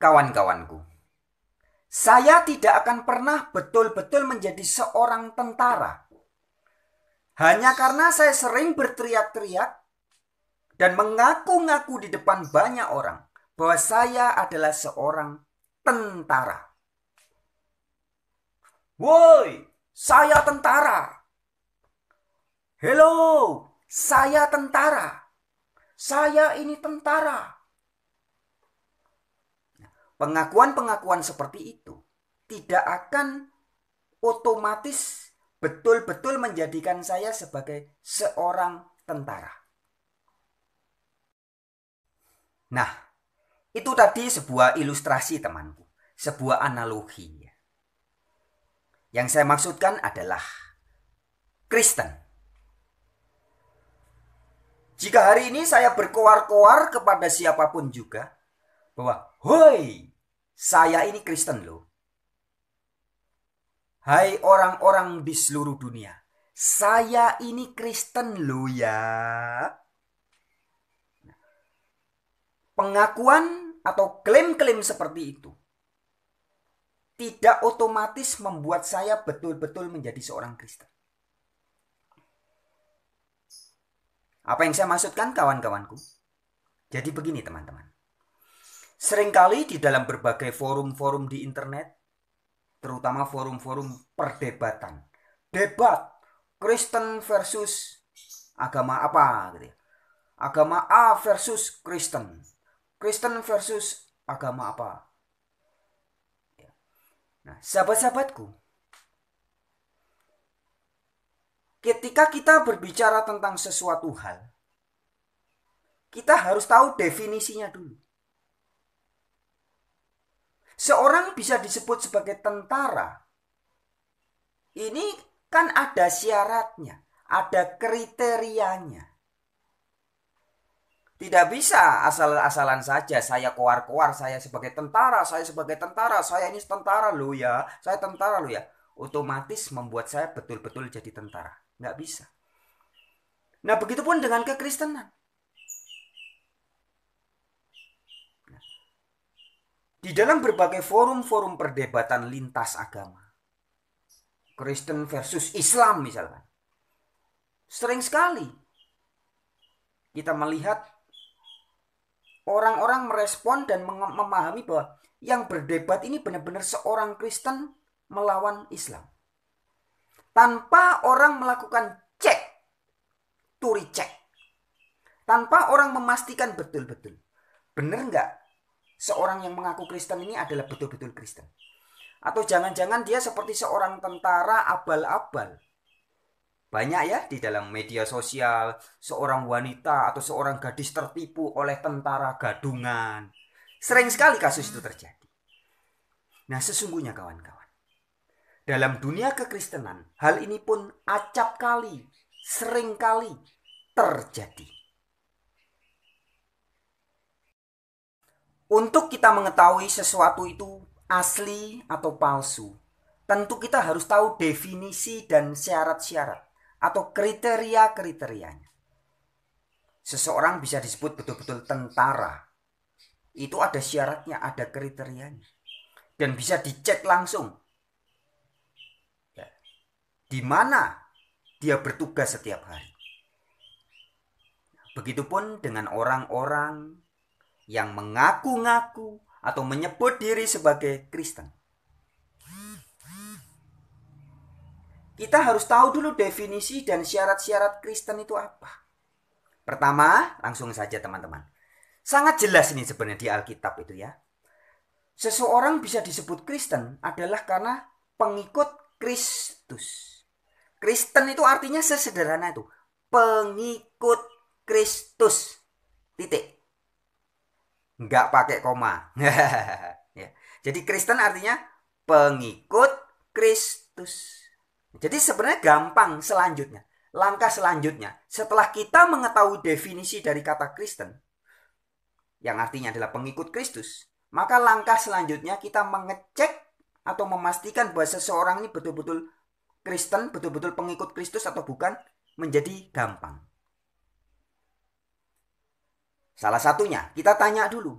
Kawan-kawanku, saya tidak akan pernah betul-betul menjadi seorang tentara. Hanya karena saya sering berteriak-teriak dan mengaku-ngaku di depan banyak orang bahwa saya adalah seorang tentara. Woi, saya tentara. Hello, saya tentara. Saya ini tentara. Pengakuan-pengakuan seperti itu tidak akan otomatis betul-betul menjadikan saya sebagai seorang tentara. Nah, itu tadi sebuah ilustrasi temanku, sebuah analogi. Yang saya maksudkan adalah Kristen. Jika hari ini saya berkoar-koar kepada siapapun juga bahwa, "Hoi, saya ini Kristen loh. Hai orang-orang di seluruh dunia, saya ini Kristen loh ya." Pengakuan atau klaim-klaim seperti itu tidak otomatis membuat saya betul-betul menjadi seorang Kristen. Apa yang saya maksudkan kawan-kawanku? Jadi begini teman-teman. Seringkali di dalam berbagai forum-forum di internet, terutama forum-forum perdebatan, debat Kristen versus agama apa gitu ya. Agama A versus Kristen. Kristen versus agama apa. Nah, sahabat-sahabatku, ketika kita berbicara tentang sesuatu hal, kita harus tahu definisinya dulu. Seorang bisa disebut sebagai tentara. Ini kan ada syaratnya, ada kriterianya. Tidak bisa asal-asalan saja saya koar-koar, saya sebagai tentara, saya sebagai tentara, saya ini tentara loh ya, saya tentara loh ya. Otomatis membuat saya betul-betul jadi tentara. Nggak bisa. Nah, begitupun dengan kekristenan. Di dalam berbagai forum-forum perdebatan lintas agama, Kristen versus Islam misalkan, sering sekali kita melihat orang-orang merespon dan memahami bahwa yang berdebat ini benar-benar seorang Kristen melawan Islam. Tanpa orang melakukan cek, to recheck. Tanpa orang memastikan betul-betul. Benar nggak seorang yang mengaku Kristen ini adalah betul-betul Kristen? Atau jangan-jangan dia seperti seorang tentara abal-abal. Banyak ya di dalam media sosial, seorang wanita atau seorang gadis tertipu oleh tentara gadungan. Sering sekali kasus itu terjadi. Nah, sesungguhnya kawan-kawan, dalam dunia kekristenan, hal ini pun acap kali, sering kali terjadi. Untuk kita mengetahui sesuatu itu asli atau palsu, tentu kita harus tahu definisi dan syarat-syarat atau kriteria-kriterianya. Seseorang bisa disebut betul-betul tentara. Itu ada syaratnya, ada kriterianya. Dan bisa dicek langsung. Ya. Di mana dia bertugas setiap hari. Begitupun dengan orang-orang yang mengaku-ngaku atau menyebut diri sebagai Kristen. Kita harus tahu dulu definisi dan syarat-syarat Kristen itu apa. Pertama, langsung saja teman-teman. Sangat jelas ini sebenarnya di Alkitab itu ya. Seseorang bisa disebut Kristen adalah karena pengikut Kristus. Kristen itu artinya sesederhana itu. Pengikut Kristus. Titik. Enggak pakai koma. Ya. Jadi Kristen artinya pengikut Kristus. Jadi sebenarnya gampang selanjutnya. Langkah selanjutnya, setelah kita mengetahui definisi dari kata Kristen, yang artinya adalah pengikut Kristus, maka langkah selanjutnya kita mengecek atau memastikan bahwa seseorang ini betul-betul Kristen, betul-betul pengikut Kristus atau bukan, menjadi gampang. Salah satunya, kita tanya dulu.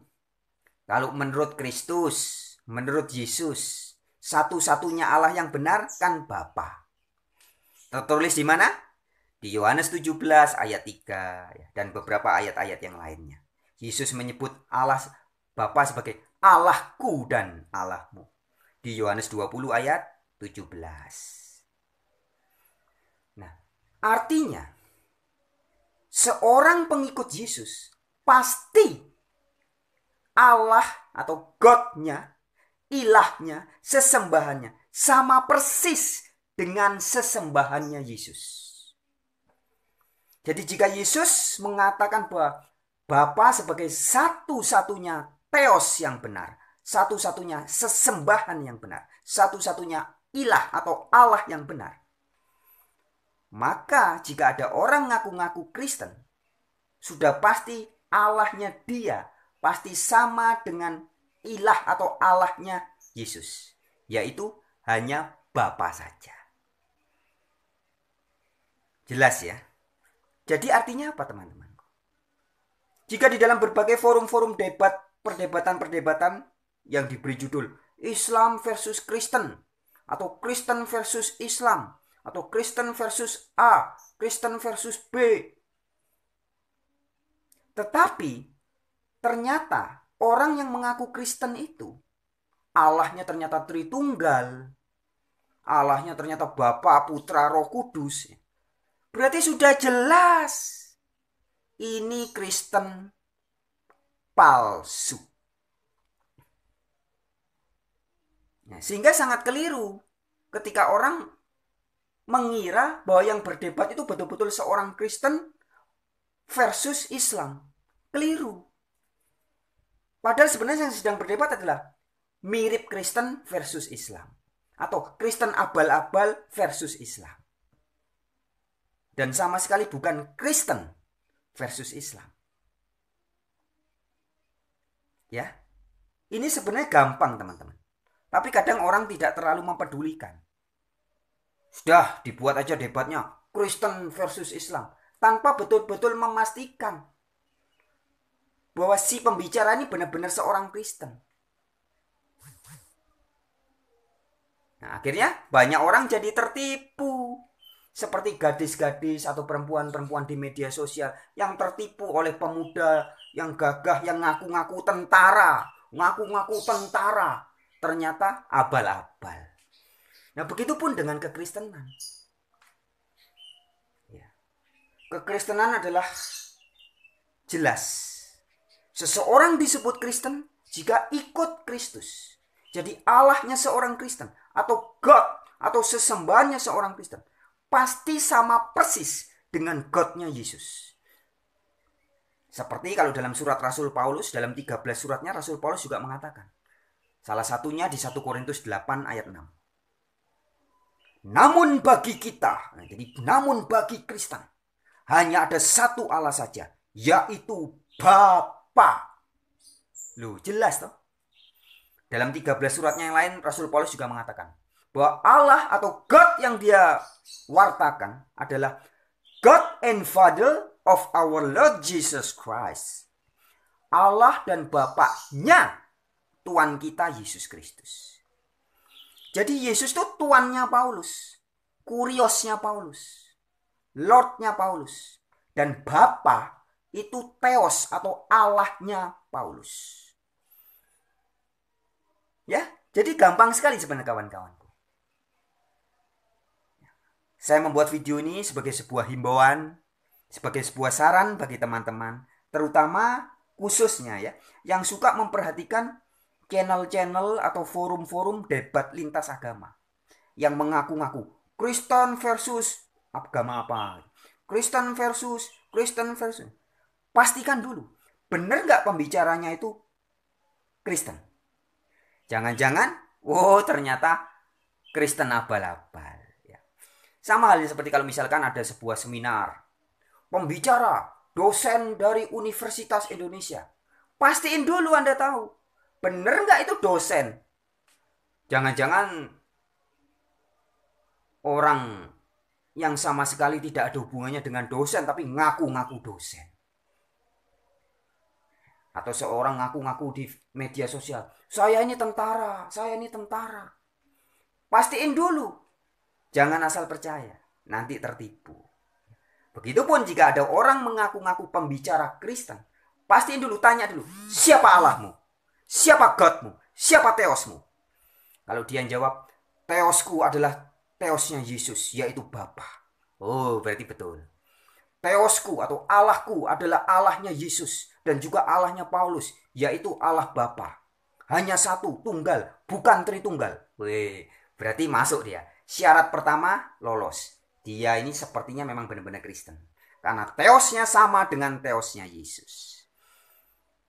Kalau menurut Kristus, menurut Yesus, satu-satunya Allah yang benar kan Bapa. Tertulis di mana? Di Yohanes 17 ayat 3 dan beberapa ayat-ayat yang lainnya. Yesus menyebut Allah Bapa sebagai Allahku dan Allahmu. Di Yohanes 20 ayat 17. Nah, artinya seorang pengikut Yesus pasti Allah atau God-nya, ilahnya, sesembahannya sama persis dengan sesembahannya Yesus. Jadi jika Yesus mengatakan bahwa Bapa sebagai satu-satunya teos yang benar, satu-satunya sesembahan yang benar, satu-satunya ilah atau Allah yang benar, maka jika ada orang ngaku-ngaku Kristen, sudah pasti Allahnya dia pasti sama dengan ilah atau Allahnya Yesus, yaitu hanya Bapa saja. Jelas ya? Jadi artinya apa teman-teman? Jika di dalam berbagai forum-forum debat, perdebatan-perdebatan yang diberi judul Islam versus Kristen, atau Kristen versus Islam, atau Kristen versus A, Kristen versus B. Tetapi ternyata orang yang mengaku Kristen itu Allahnya ternyata Tritunggal, Allahnya ternyata Bapa, Putra, Roh Kudus. Berarti sudah jelas ini Kristen palsu. Nah, sehingga sangat keliru ketika orang mengira bahwa yang berdebat itu betul-betul seorang Kristen versus Islam. Keliru. Padahal sebenarnya yang sedang berdebat adalah mirip Kristen versus Islam. Atau Kristen abal-abal versus Islam. Dan sama sekali bukan Kristen versus Islam. Ya, ini sebenarnya gampang teman-teman. Tapi kadang orang tidak terlalu mempedulikan. Sudah dibuat aja debatnya Kristen versus Islam. Tanpa betul-betul memastikan bahwa si pembicara ini benar-benar seorang Kristen. Nah, akhirnya banyak orang jadi tertipu. Seperti gadis-gadis atau perempuan-perempuan di media sosial yang tertipu oleh pemuda yang gagah, yang ngaku-ngaku tentara. Ngaku-ngaku tentara. Ternyata abal-abal. Nah, begitupun dengan kekristenan. Kekristenan adalah jelas. Seseorang disebut Kristen jika ikut Kristus. Jadi Allahnya seorang Kristen atau God atau sesembahannya seorang Kristen pasti sama persis dengan God-nya Yesus. Seperti kalau dalam surat Rasul Paulus, dalam 13 suratnya Rasul Paulus juga mengatakan. Salah satunya di 1 Korintus 8 ayat 6. Namun bagi kita, namun bagi Kristen, hanya ada satu Allah saja, yaitu Bapa. Loh, jelas toh? Dalam 13 suratnya yang lain, Rasul Paulus juga mengatakan bahwa Allah atau God yang dia wartakan adalah God and Father of our Lord Jesus Christ. Allah dan Bapaknya Tuhan kita Yesus Kristus. Jadi Yesus itu tuannya Paulus, kuriosnya Paulus, Lordnya Paulus. Dan Bapa itu Theos atau Allahnya Paulus. Ya, jadi gampang sekali sebenarnya kawan-kawanku. Saya membuat video ini sebagai sebuah himbauan, sebagai sebuah saran bagi teman-teman, terutama khususnya ya, yang suka memperhatikan channel-channel atau forum-forum debat lintas agama yang mengaku-ngaku Kristen versus agama apa, Kristen versus. Pastikan dulu, benar nggak pembicaranya itu Kristen? Jangan-jangan, ternyata Kristen abal-abal. Sama halnya seperti kalau misalkan ada sebuah seminar, pembicara, dosen dari Universitas Indonesia. Pastiin dulu Anda tahu, bener nggak itu dosen? Jangan-jangan orang yang sama sekali tidak ada hubungannya dengan dosen, tapi ngaku-ngaku dosen. Atau seorang ngaku-ngaku di media sosial, saya ini tentara, saya ini tentara. Pastiin dulu, jangan asal percaya, nanti tertipu. Begitupun jika ada orang mengaku-ngaku pembicara Kristen, pastiin dulu, tanya dulu, siapa Allahmu? Siapa Godmu? Siapa Theosmu? Kalau dia jawab, Theosku adalah Theosnya Yesus, yaitu Bapa. Oh, berarti betul. Theosku atau Allahku adalah Allahnya Yesus dan juga Allahnya Paulus, yaitu Allah Bapa. Hanya satu, tunggal, bukan tritunggal. Wih, berarti masuk dia. Syarat pertama, lolos. Dia ini sepertinya memang benar-benar Kristen. Karena Theosnya sama dengan Theosnya Yesus.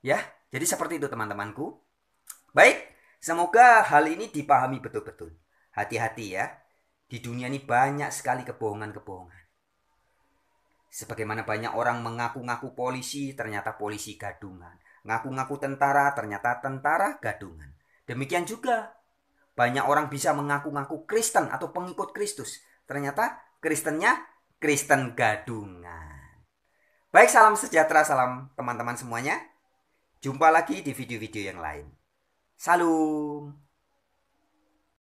Ya, jadi seperti itu teman-temanku. Baik, semoga hal ini dipahami betul-betul. Hati-hati ya. Di dunia ini banyak sekali kebohongan-kebohongan. Sebagaimana banyak orang mengaku-ngaku polisi, ternyata polisi gadungan. Ngaku-ngaku tentara, ternyata tentara gadungan. Demikian juga banyak orang bisa mengaku-ngaku Kristen atau pengikut Kristus. Ternyata Kristennya Kristen gadungan. Baik, salam sejahtera, salam teman-teman semuanya. Jumpa lagi di video-video yang lain. Salam.